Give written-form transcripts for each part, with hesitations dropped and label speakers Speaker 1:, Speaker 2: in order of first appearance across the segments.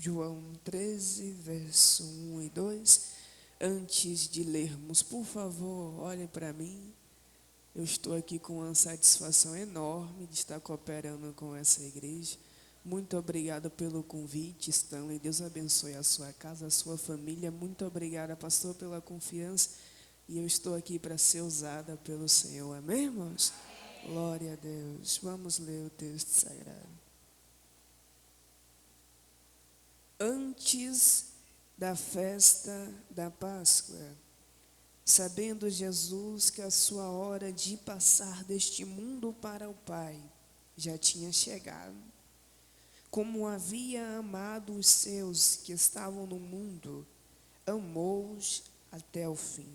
Speaker 1: João 13, verso 1 e 2. Antes de lermos, por favor, olhem para mim. Eu estou aqui com uma satisfação enorme de estar cooperando com essa igreja. Muito obrigado pelo convite, Stanley. Deus abençoe a sua casa, a sua família. Muito obrigada, pastor, pela confiança. E eu estou aqui para ser usada pelo Senhor. Amém, irmãos? Glória a Deus. Vamos ler o texto sagrado. Antes da festa da Páscoa, sabendo Jesus que a sua hora de passar deste mundo para o Pai já tinha chegado, como havia amado os seus que estavam no mundo, amou-os até o fim.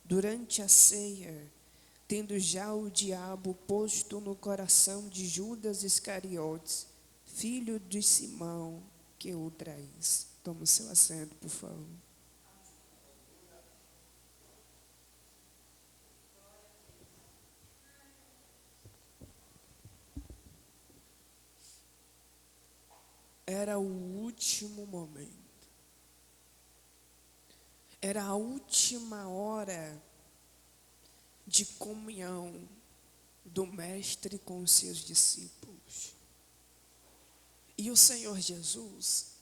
Speaker 1: Durante a ceia, tendo já o diabo posto no coração de Judas Iscariotes, filho de Simão, que o traz. Toma o seu assento, por favor. Era o último momento. Era a última hora de comunhão do Mestre com os seus discípulos. E o Senhor Jesus,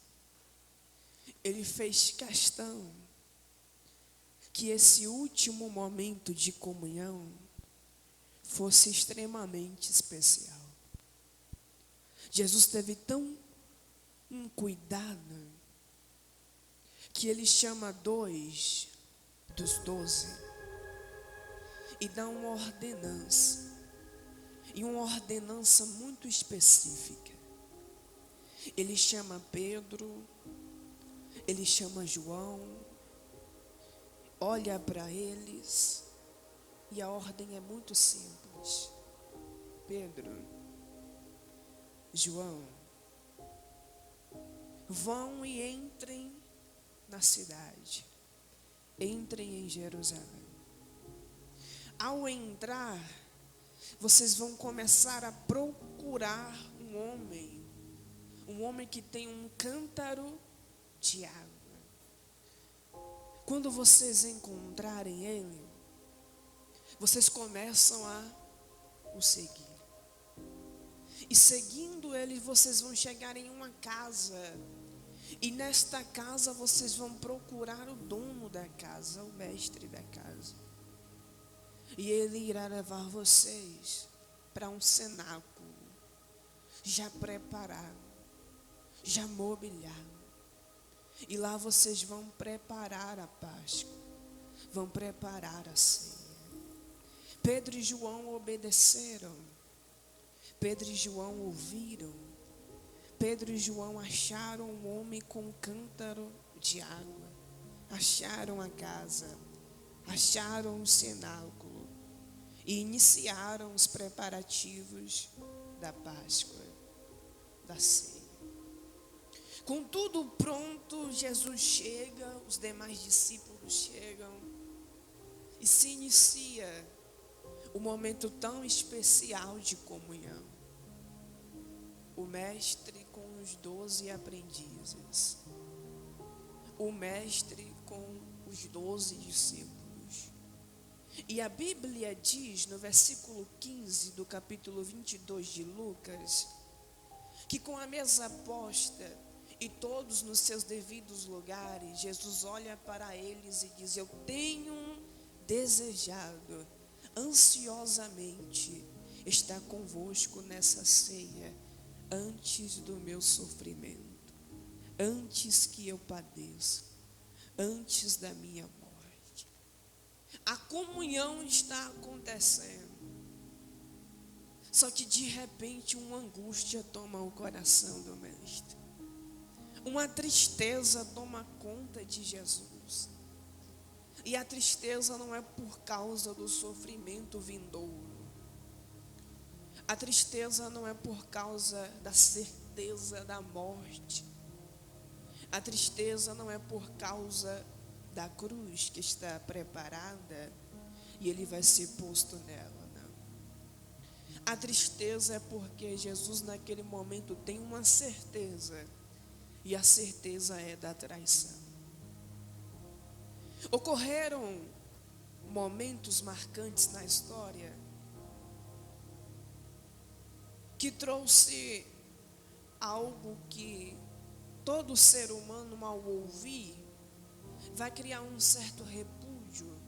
Speaker 1: Ele fez questão que esse último momento de comunhão fosse extremamente especial. Jesus teve tão um cuidado que Ele chama 2 dos 12 e dá uma ordenança, e uma ordenança muito específica. Ele chama Pedro, ele chama João, olha para eles, e a ordem é muito simples. Pedro, João, vão e entrem na cidade, entrem em Jerusalém. Ao entrar, vocês vão começar a procurar um homem que tem um cântaro de água. Quando vocês encontrarem ele, vocês começam a o seguir. E seguindo ele, vocês vão chegar em uma casa. E nesta casa vocês vão procurar o dono da casa, o mestre da casa. E ele irá levar vocês para um cenáculo já preparado, já mobiliado. E lá vocês vão preparar a Páscoa, vão preparar a ceia. Pedro e João obedeceram. Pedro e João ouviram. Pedro e João acharam um homem com um cântaro de água, acharam a casa, acharam o cenáculo e iniciaram os preparativos da Páscoa, da ceia. Com tudo pronto, Jesus chega, os demais discípulos chegam e se inicia o momento tão especial de comunhão. O mestre com os 12 aprendizes. O mestre com os 12 discípulos. E a Bíblia diz no versículo 15 do capítulo 22 de Lucas, que com a mesa posta e todos nos seus devidos lugares, Jesus olha para eles e diz: eu tenho desejado ansiosamente estar convosco nessa ceia, antes do meu sofrimento, antes que eu padeça, antes da minha morte. A comunhão está acontecendo, só que de repente uma angústia toma o coração do mestre, uma tristeza toma conta de Jesus. E a tristeza não é por causa do sofrimento vindouro. A tristeza não é por causa da certeza da morte. A tristeza não é por causa da cruz que está preparada e ele vai ser posto nela, não. A tristeza é porque Jesus naquele momento tem uma certeza e a certeza é da traição. Ocorreram momentos marcantes na história que trouxe algo que todo ser humano, ao ouvir, vai criar um certo repúdio.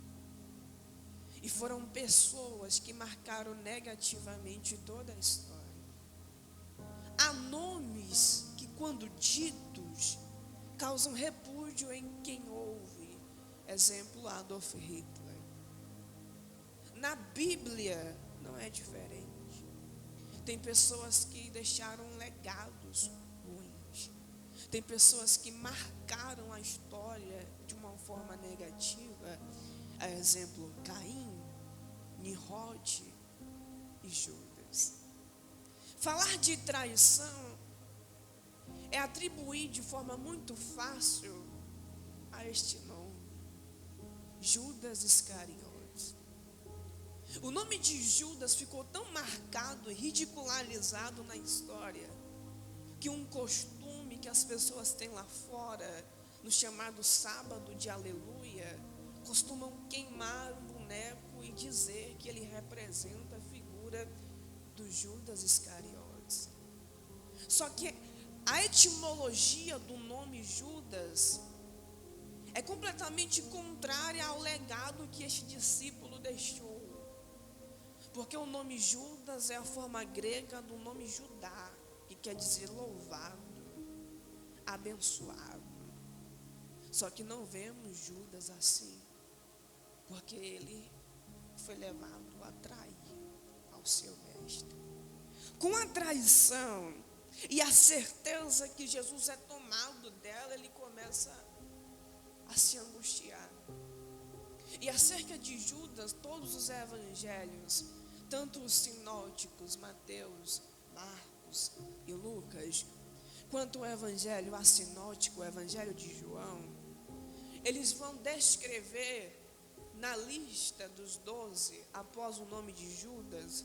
Speaker 1: E foram pessoas que marcaram negativamente toda a história. Há nomes que, quando ditos, causam repúdio em quem ouve. Exemplo, Adolf Hitler. Na Bíblia não é diferente. Tem pessoas que deixaram legados ruins. Tem pessoas que marcaram a história de uma forma negativa. Exemplo, Caim, Nimrod e Judas. Falar de traição é atribuir de forma muito fácil a este nome, Judas Iscariotes. O nome de Judas ficou tão marcado e ridicularizado na história, que um costume que as pessoas têm lá fora, no chamado sábado de aleluia, costumam queimar um boneco e dizer que ele representa a figura do Judas Iscariotes. Só que a etimologia do nome Judas é completamente contrária ao legado que este discípulo deixou. Porque o nome Judas é a forma grega do nome Judá, que quer dizer louvado, abençoado. Só que não vemos Judas assim, porque ele foi levado a trair ao seu mestre. Com a traição e a certeza que Jesus é tomado dela, ele começa a se angustiar. E acerca de Judas, todos os evangelhos, tanto os sinóticos, Mateus, Marcos e Lucas, quanto o evangelho assinótico, o evangelho de João, eles vão descrever na lista dos 12, após o nome de Judas,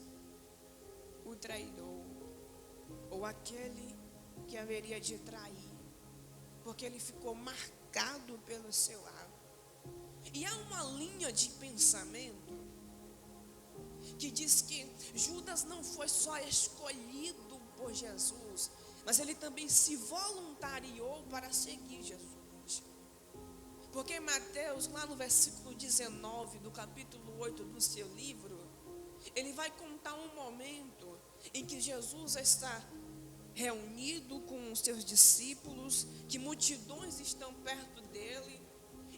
Speaker 1: o traidor, ou aquele que haveria de trair, porque ele ficou marcado pelo seu ato. E há uma linha de pensamento que diz que Judas não foi só escolhido por Jesus, mas ele também se voluntariou para seguir Jesus. Porque Mateus, lá no versículo 19 do capítulo 8 do seu livro, ele vai contar um momento em que Jesus está reunido com os seus discípulos, que multidões estão perto dele,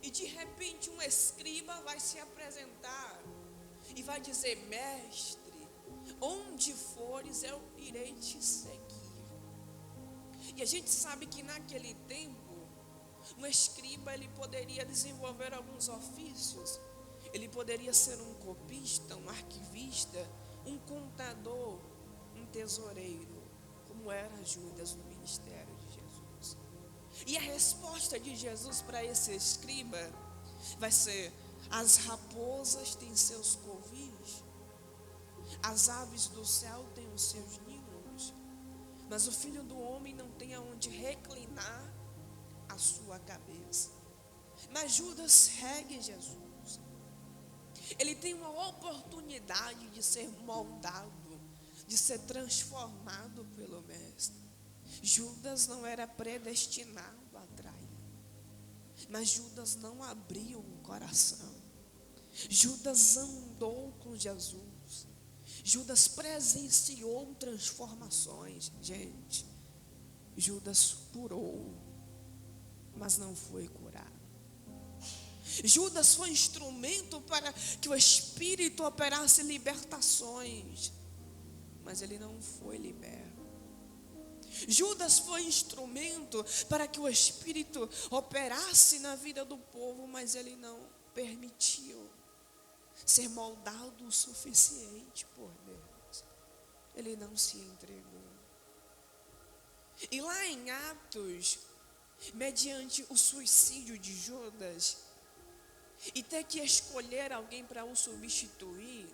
Speaker 1: e de repente um escriba vai se apresentar e vai dizer: mestre, onde fores eu irei te seguir. E a gente sabe que naquele tempo, um escriba, ele poderia desenvolver alguns ofícios. Ele poderia ser um copista, um arquivista, um contador, um tesoureiro, como era Judas no ministério de Jesus. E a resposta de Jesus para esse escriba vai ser: as raposas têm seus covis, as aves do céu têm os seus ninhos, mas o Filho do Homem não tem aonde reclinar a sua cabeça. Mas Judas segue Jesus. Ele tem uma oportunidade de ser moldado, de ser transformado pelo Mestre. Judas não era predestinado a trair, mas Judas não abriu o coração. Judas andou com Jesus. Judas presenciou transformações. Gente, Judas curou, mas não foi curado. Judas foi instrumento para que o Espírito operasse libertações, mas ele não foi liberto. Judas foi instrumento para que o Espírito operasse na vida do povo, mas ele não permitiu ser moldado o suficiente por Deus. Ele não se entregou. E lá em Atos, mediante o suicídio de Judas, e ter que escolher alguém para o substituir,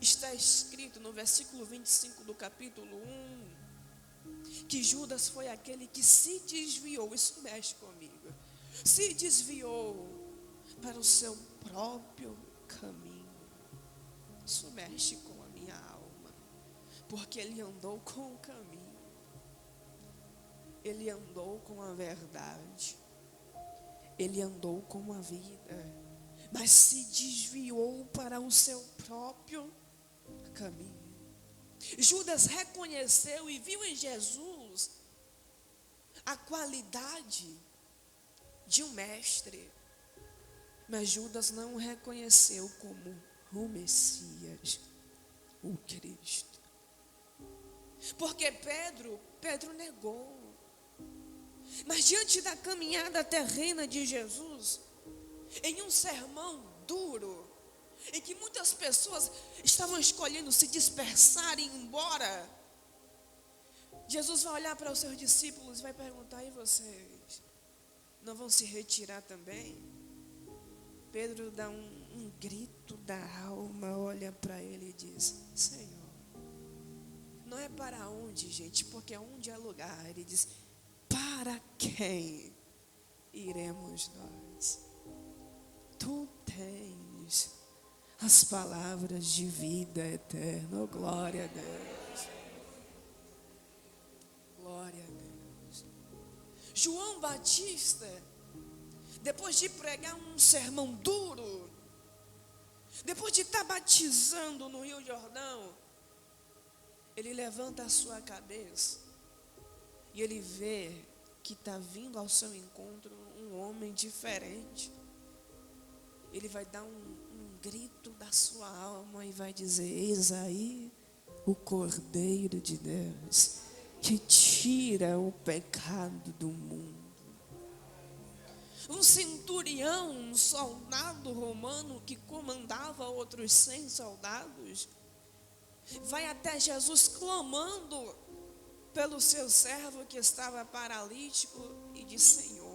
Speaker 1: está escrito no versículo 25 do capítulo 1, que Judas foi aquele que se desviou, isso mexe comigo, se desviou para o seu próprio caminho. Isso mexe com a minha alma, porque ele andou com o caminho, ele andou com a verdade, ele andou com a vida, mas se desviou para o seu próprio caminho. Judas reconheceu e viu em Jesus a qualidade de um mestre, mas Judas não o reconheceu como o Messias, o Cristo. Porque Pedro negou. Mas diante da caminhada terrena de Jesus, em um sermão duro, em que muitas pessoas estavam escolhendo se dispersar e ir embora, Jesus vai olhar para os seus discípulos e vai perguntar: e vocês, não vão se retirar também? Pedro dá um grito da alma, olha para ele e diz: Senhor, não é para onde, gente, porque onde é lugar. Ele diz: para quem iremos nós? Tu tens as palavras de vida eterna. Oh, glória a Deus. Glória a Deus. João Batista, depois de pregar um sermão duro, depois de estar batizando no Rio Jordão, ele levanta a sua cabeça e ele vê que está vindo ao seu encontro um homem diferente. Ele vai dar um grito da sua alma e vai dizer: eis aí o Cordeiro de Deus, que tira o pecado do mundo. Um centurião, um soldado romano que comandava outros 100 soldados, vai até Jesus clamando pelo seu servo que estava paralítico e diz: Senhor.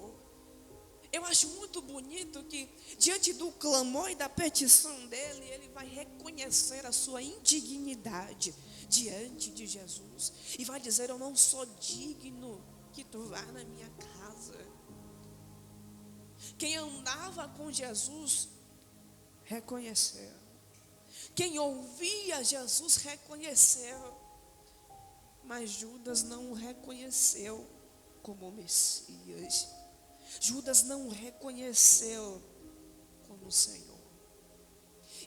Speaker 1: Eu acho muito bonito que diante do clamor e da petição dele, ele vai reconhecer a sua indignidade diante de Jesus e vai dizer: eu não sou digno que tu vá na minha casa. Quem andava com Jesus reconheceu. Quem ouvia Jesus reconheceu. Mas Judas não o reconheceu como Messias. Judas não o reconheceu como Senhor.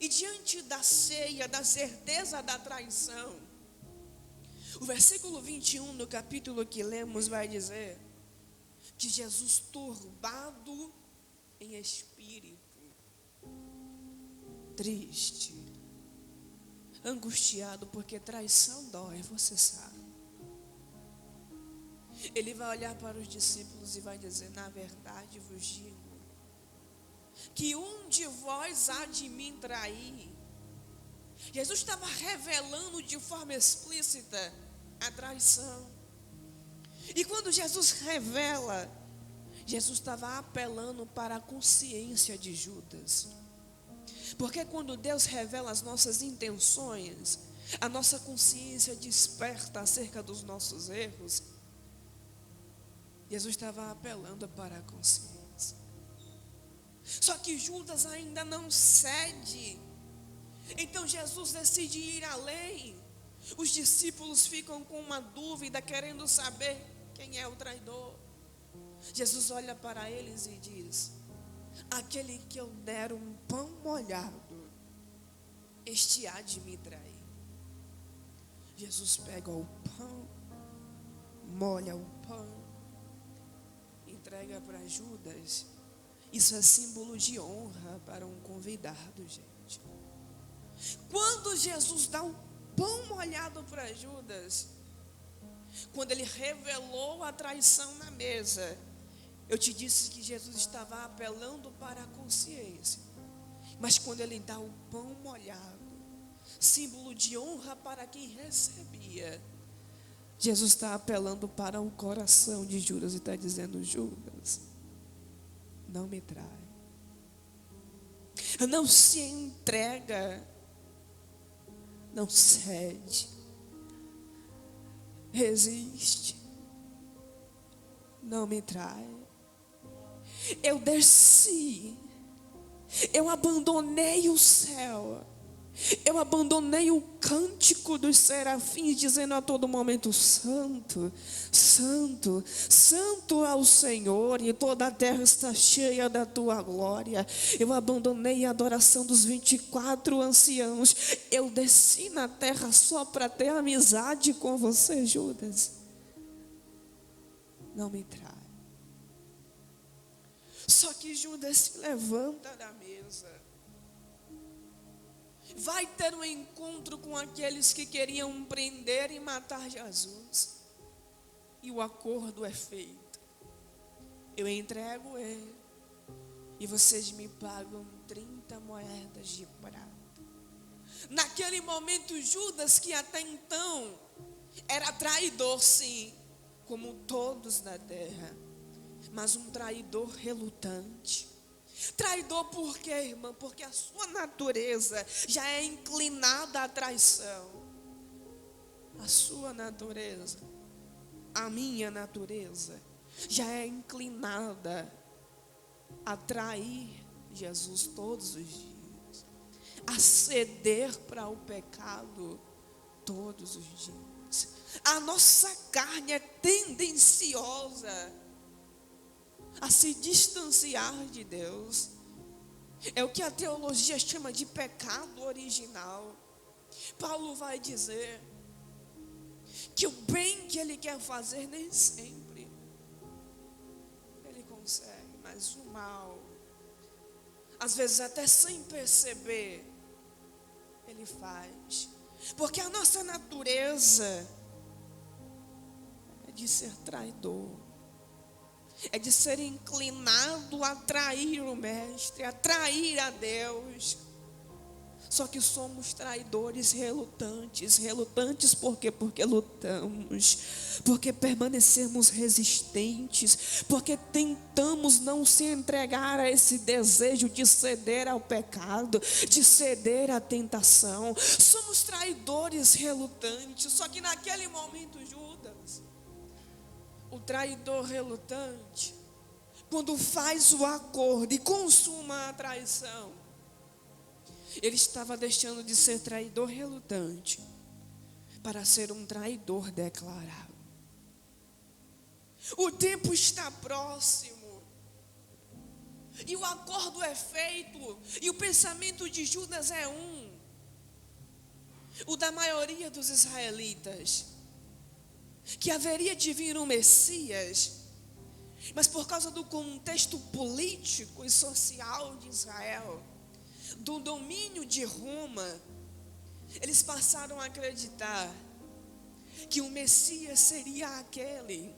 Speaker 1: E diante da ceia, da certeza da traição, o versículo 21 do capítulo que lemos vai dizer que Jesus, turbado em espírito, triste, angustiado, porque traição dói, você sabe. Ele vai olhar para os discípulos e vai dizer: na verdade vos digo, que um de vós há de me trair. Jesus estava revelando de forma explícita a traição. E quando Jesus revela, Jesus estava apelando para a consciência de Judas. Porque quando Deus revela as nossas intenções, a nossa consciência desperta acerca dos nossos erros. Jesus estava apelando para a consciência. Só que Judas ainda não cede. Então Jesus decide ir além. Os discípulos ficam com uma dúvida, querendo saber quem é o traidor. Jesus olha para eles e diz: aquele que eu der um pão molhado, este há de me trair. Jesus pega o pão, molha o pão, entrega para Judas. Isso é símbolo de honra para um convidado, gente. Quando Jesus dá um pão molhado para Judas, quando ele revelou a traição na mesa, eu te disse que Jesus estava apelando para a consciência. Mas quando ele dá o pão molhado, símbolo de honra para quem recebia, Jesus está apelando para o coração de Judas e está dizendo: Judas, não me trai, não se entrega, não cede, resiste. não me trai. Eu desci, eu abandonei o céu, eu abandonei o cântico dos serafins, dizendo a todo momento: santo, santo, santo é o Senhor, e toda a terra está cheia da tua glória. Eu abandonei a adoração dos 24 anciãos. Eu desci na terra só para ter amizade com você, Judas. Não me trai. Só que Judas se levanta da mesa, vai ter um encontro com aqueles que queriam prender e matar Jesus. E o acordo é feito. Eu entrego ele e vocês me pagam 30 moedas de prata. Naquele momento, Judas, que até então era traidor, sim, como todos na terra, mas um traidor relutante. Traidor por quê, irmã? Porque a sua natureza já é inclinada à traição. A sua natureza, a minha natureza, já é inclinada a trair Jesus todos os dias, a ceder para o pecado todos os dias. A nossa carne é tendenciosa a se distanciar de Deus. É o que a teologia chama de pecado original. Paulo vai dizer que o bem que ele quer fazer nem sempre ele consegue, mas o mal, às vezes até sem perceber, ele faz. Porque a nossa natureza é de ser traidor, é de ser inclinado a trair o Mestre, a trair a Deus. Só que somos traidores relutantes. Relutantes por quê? Porque lutamos, porque permanecemos resistentes, porque tentamos não se entregar a esse desejo de ceder ao pecado, de ceder à tentação. Somos traidores relutantes. Só que naquele momento, Judas, o traidor relutante, quando faz o acordo e consuma a traição, ele estava deixando de ser traidor relutante para ser um traidor declarado. O tempo está próximo e o acordo é feito, e o pensamento de Judas é o da maioria dos israelitas, que haveria de vir um Messias, mas por causa do contexto político e social de Israel, do domínio de Roma, eles passaram a acreditar que o Messias seria aquele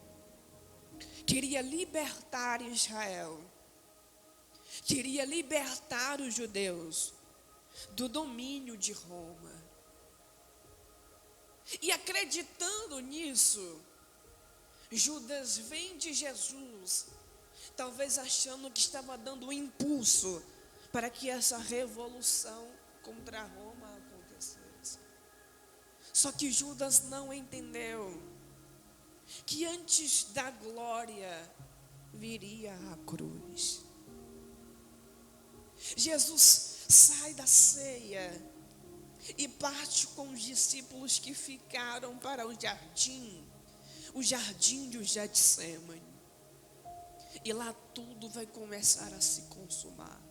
Speaker 1: que iria libertar Israel, queria libertar os judeus do domínio de Roma. E acreditando nisso, Judas vende Jesus, talvez achando que estava dando um impulso para que essa revolução contra Roma acontecesse. Só que Judas não entendeu que antes da glória viria a cruz. Jesus sai da ceia e parte com os discípulos que ficaram para o jardim de Getsêmani. E lá tudo vai começar a se consumar.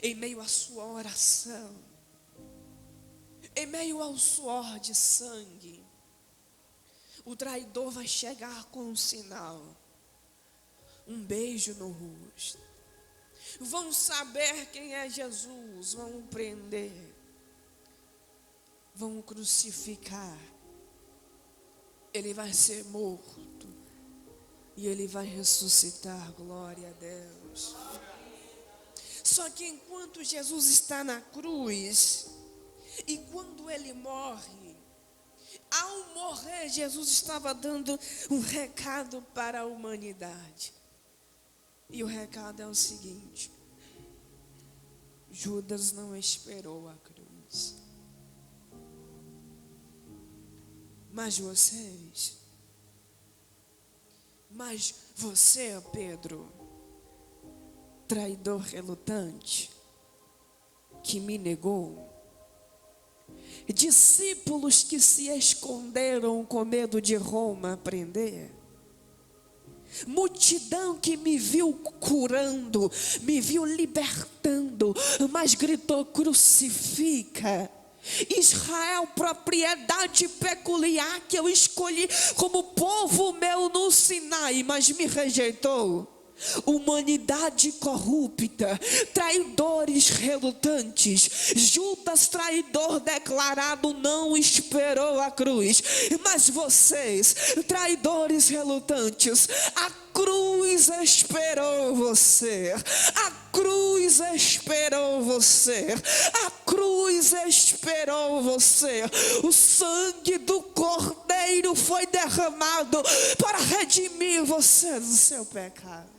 Speaker 1: Em meio à sua oração, em meio ao suor de sangue, o traidor vai chegar com um sinal, um beijo no rosto. Vão saber quem é Jesus, vão o prender, vão o crucificar. Ele vai ser morto e ele vai ressuscitar, glória a Deus. Só que enquanto Jesus está na cruz, e quando ele morre, ao morrer, Jesus estava dando um recado para a humanidade. E o recado é o seguinte: Judas não esperou a cruz, mas vocês Mas você, Pedro, traidor relutante, que me negou, discípulos que se esconderam com medo de Roma prender, multidão que me viu curando, me viu libertando, mas gritou: crucifica. Israel, propriedade peculiar que eu escolhi como povo meu no Sinai, mas me rejeitou. Humanidade corrupta, traidores relutantes, Judas traidor declarado não esperou a cruz, mas vocês, traidores relutantes, a cruz esperou você, a cruz esperou você, a cruz esperou você. O sangue do Cordeiro foi derramado para redimir você do seu pecado.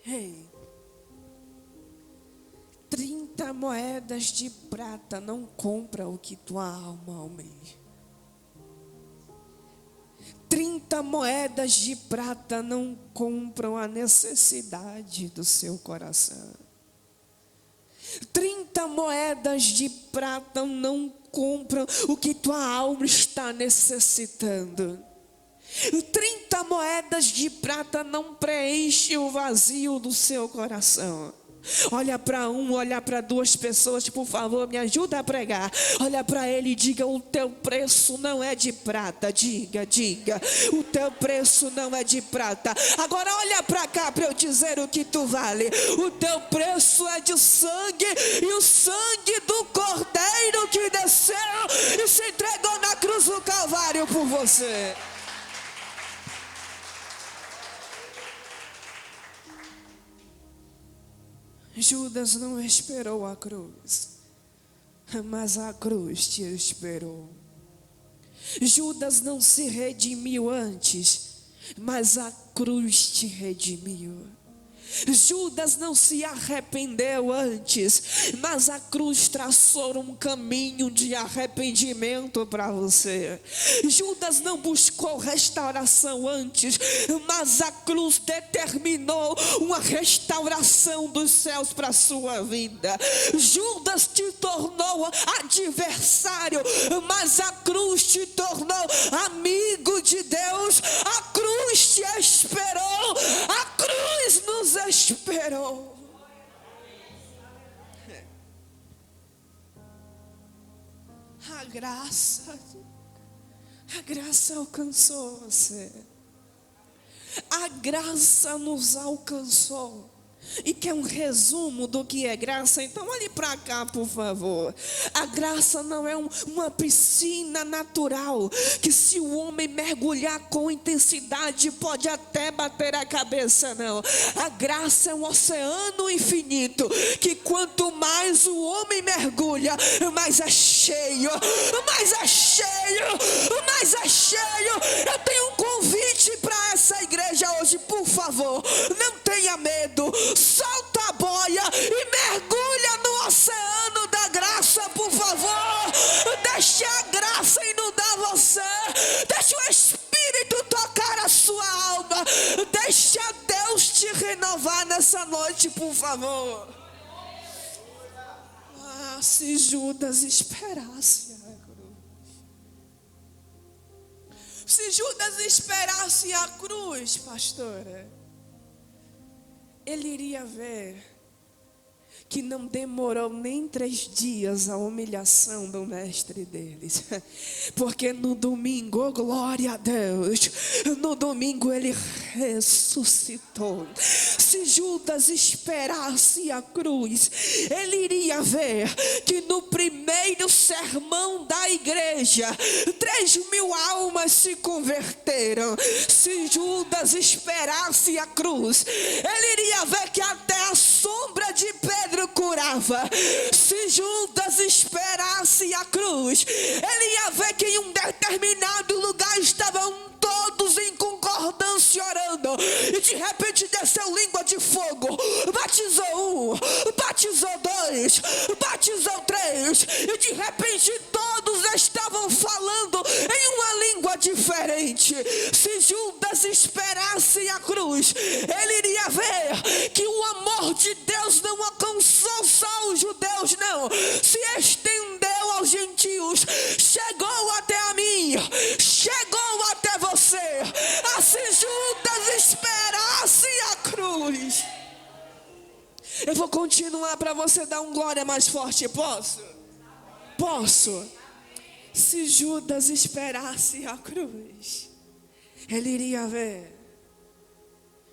Speaker 1: Ei, 30 moedas de prata não compra o que tua alma almeja. 30 moedas de prata não compram a necessidade do seu coração. 30 moedas de prata não compram o que tua alma está necessitando. 30 moedas de prata não preenche o vazio do seu coração. Olha para olha para duas pessoas, por favor, me ajuda a pregar. Olha para ele e diga: o teu preço não é de prata. Diga, o teu preço não é de prata. Agora olha para cá para eu dizer o que tu vale. O teu preço é de sangue, e o sangue do Cordeiro que desceu e se entregou na cruz do Calvário por você. Judas não esperou a cruz, mas a cruz te esperou. Judas não se redimiu antes, mas a cruz te redimiu. Judas não se arrependeu antes, mas a cruz traçou um caminho de arrependimento para você. Judas não buscou restauração antes, mas a cruz determinou uma restauração dos céus para a sua vida. Judas te tornou adversário, mas a cruz te tornou amigo de Deus. A cruz te esperou, a cruz nos esperou. A graça alcançou você. A graça nos alcançou. E quer um resumo do que é graça? Então olhe para cá, por favor. A graça não é uma piscina natural, que se o homem mergulhar com intensidade pode até bater a cabeça, não. A graça é um oceano infinito, que quanto mais o homem mergulha, mais é cheio, mais é cheio, mais é cheio. Eu tenho um convite para essa igreja hoje, por favor, não tenha medo. Solta a boia e mergulha no oceano da graça, por favor. Deixe a graça inundar você. Deixe o Espírito tocar a sua alma. Deixe a Deus te renovar nessa noite, por favor. Ah, se Judas esperasse a cruz. Se Judas esperasse a cruz, pastora, ele iria ver que não demorou nem 3 dias a humilhação do mestre deles. Porque no domingo, oh, glória a Deus, no domingo ele ressuscitou. Se Judas esperasse a cruz, ele iria ver que no primeiro sermão da igreja, 3.000 almas se converteram. Se Judas esperasse a cruz, ele iria ver que até a sombra de Pedro curava. Se Judas esperasse a cruz, ele ia ver que em um determinado lugar estavam todos em concordância orando, e de repente desceu língua de fogo, batizou 1, batizou 2, batizou 3, e de repente todos estavam falando em uma língua de fé. diferente. Se Judas esperasse a cruz, ele iria ver que o amor de Deus não alcançou só os judeus, não. Se estendeu aos gentios, chegou até a mim, chegou até você. Se Judas esperasse a cruz. Eu vou continuar para você dar um glória mais forte, posso? Posso? Se Judas esperasse a cruz, ele iria ver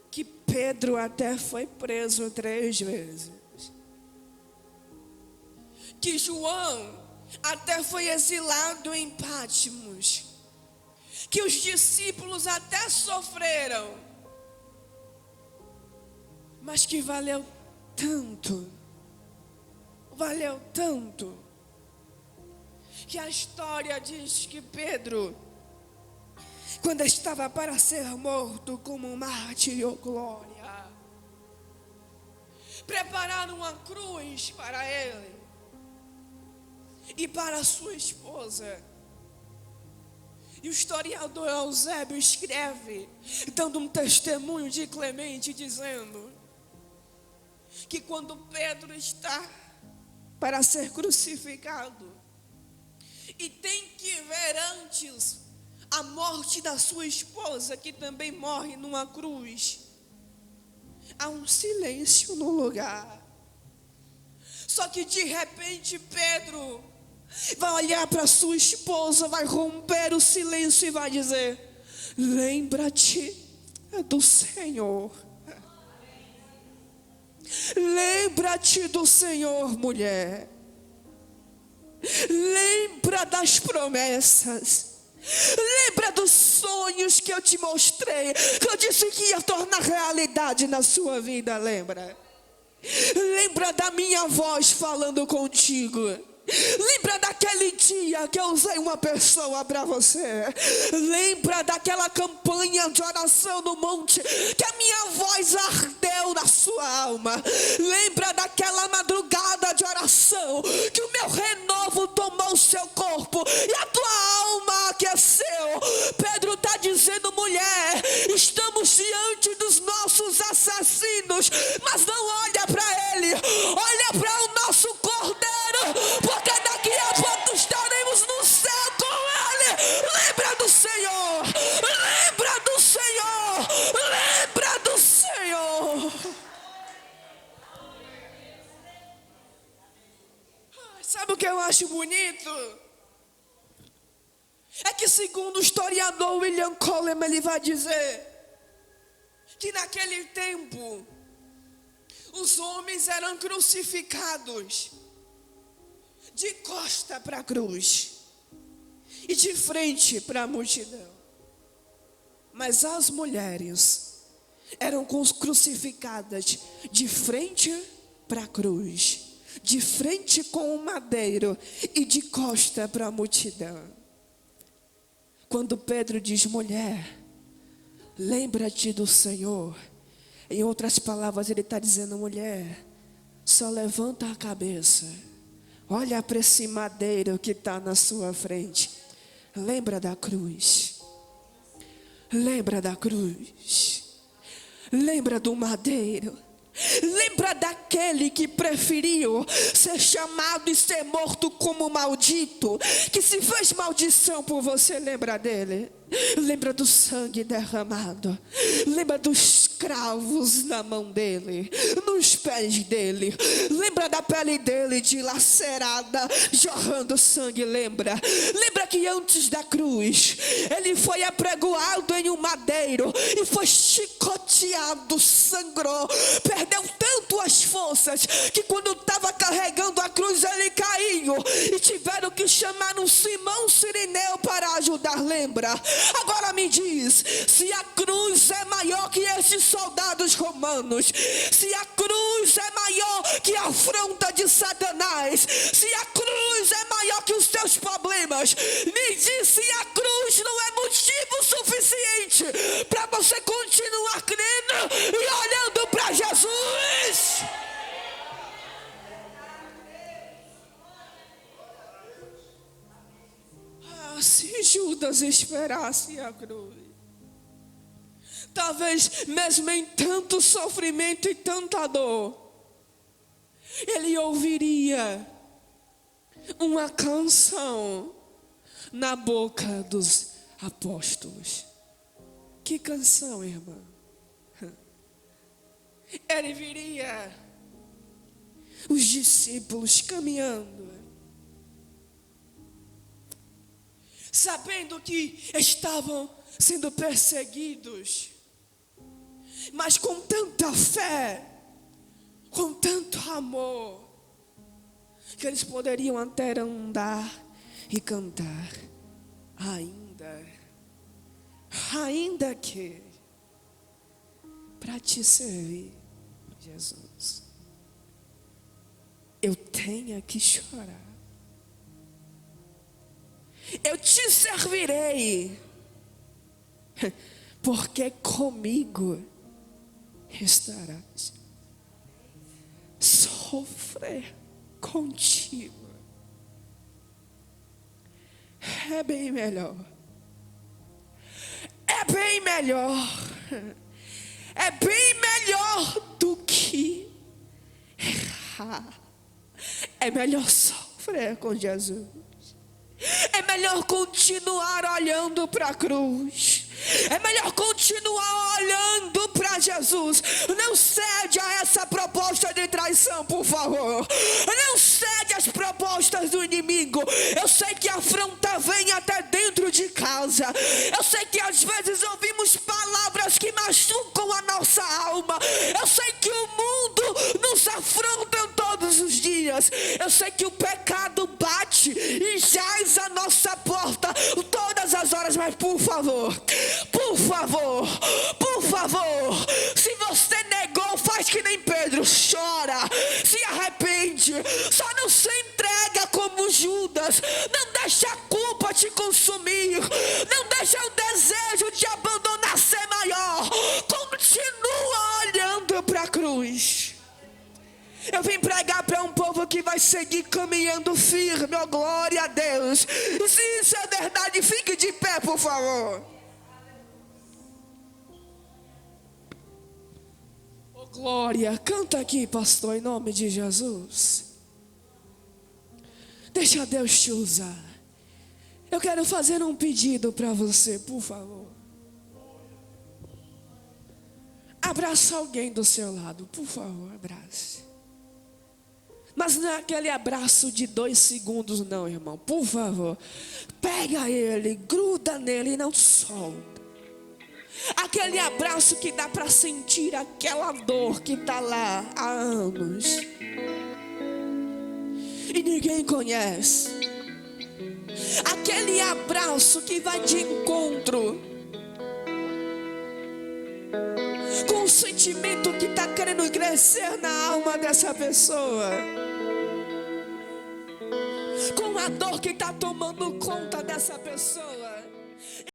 Speaker 1: que Pedro até foi preso 3 vezes. Que João até foi exilado em Patmos. Que os discípulos até sofreram. Mas que valeu tanto. Valeu tanto. Que a história diz que Pedro, quando estava para ser morto como mártir, oh glória, prepararam uma cruz para ele e para sua esposa. E o historiador Eusébio escreve, dando um testemunho de Clemente, dizendo que quando Pedro está para ser crucificado, e tem que ver antes a morte da sua esposa, que também morre numa cruz, há um silêncio no lugar. Só que de repente Pedro vai olhar para sua esposa, vai romper o silêncio e vai dizer: lembra-te do Senhor. Lembra-te do Senhor, mulher. Lembra das promessas. Lembra dos sonhos que eu te mostrei, que eu disse que ia tornar realidade na sua vida. Lembra da minha voz falando contigo. Lembra daquele dia que eu usei uma pessoa para você. Lembra daquela campanha de oração no monte, que a minha voz ardeu na sua alma. Lembra daquela madrugada de oração, que o meu renovo tomou o seu corpo e a tua alma aqueceu. Pedro está dizendo: mulher, estamos diante dos nossos assassinos, mas não olha para ele, olha para o nosso Cordeiro, porque daqui a pouco estaremos no céu com ele. Lembra do Senhor, lembra do Senhor, lembra do Senhor. Sabe o que eu acho bonito? É que segundo o historiador William Coleman, ele vai dizer que naquele tempo os homens eram crucificados de costa para a cruz e de frente para a multidão. Mas as mulheres eram crucificadas de frente para a cruz, de frente com o madeiro e de costa para a multidão. Quando Pedro diz: mulher, lembra-te do Senhor, em outras palavras ele está dizendo: mulher, só levanta a cabeça, olha para esse madeiro que está na sua frente. Lembra da cruz. Lembra da cruz. Lembra do madeiro. Lembra daquele que preferiu ser chamado e ser morto como maldito, que se fez maldição por você. Lembra dele. Lembra do sangue derramado. Lembra dos cravos na mão dele, nos pés dele. Lembra da pele dele dilacerada, jorrando sangue. Lembra que antes da cruz ele foi apregoado em um madeiro e foi chicoteado, sangrou, perdeu tanto as forças que quando estava carregando a cruz ele caiu e tiveram que chamar um Simão Cirineu para ajudar. Lembra? Agora me diz, se a cruz é maior que esses soldados romanos, se a cruz é maior que a afronta de Satanás, se a cruz é maior que os teus problemas, me diz se a cruz não é motivo suficiente para você continuar crendo e olhando para Jesus. Se Judas esperasse a cruz. Talvez mesmo em tanto sofrimento e tanta dor, ele ouviria uma canção na boca dos apóstolos. Que canção, irmã? Ele viria os discípulos caminhando, sabendo que estavam sendo perseguidos, mas com tanta fé, com tanto amor, que eles poderiam até andar e cantar, ainda que para te servir, Jesus, eu tenha que chorar, eu te servirei, porque comigo estarás. Sofrer contigo é bem melhor. É bem melhor. É bem melhor do que errar. É melhor sofrer com Jesus. É melhor continuar olhando para a cruz. É melhor continuar olhando para Jesus. Não cede a essa proposta de traição, por favor. Não cede às propostas do inimigo. Eu sei que a afronta vem até dentro de casa. Eu sei que às vezes ouvimos palavras que machucam a nossa alma. Eu sei que o mundo nos afronta todos os dias. Eu sei que o pecado bate e jaz à nossa porta todas as horas. Mas por favor, se você negou, faz que nem Pedro, chora, se arrepende, só não se entrega como Judas, não deixa a culpa te consumir, não deixa o desejo de abandonar ser maior, continua olhando para a cruz. Eu vim pregar para um povo que vai seguir caminhando firme, oh glória a Deus. E se isso é verdade, fique de pé, por favor. Oh glória, canta aqui, pastor, em nome de Jesus. Deixa Deus te usar. Eu quero fazer um pedido para você, por favor. Abraça alguém do seu lado, por favor, abrace. Mas não é aquele abraço de 2 segundos não, irmão. Por favor, pega ele, gruda nele e não solta. Aquele abraço que dá para sentir aquela dor que está lá há anos e ninguém conhece. Aquele abraço que vai de encontro com o sentimento que está querendo crescer na alma dessa pessoa, com a dor que está tomando conta dessa pessoa.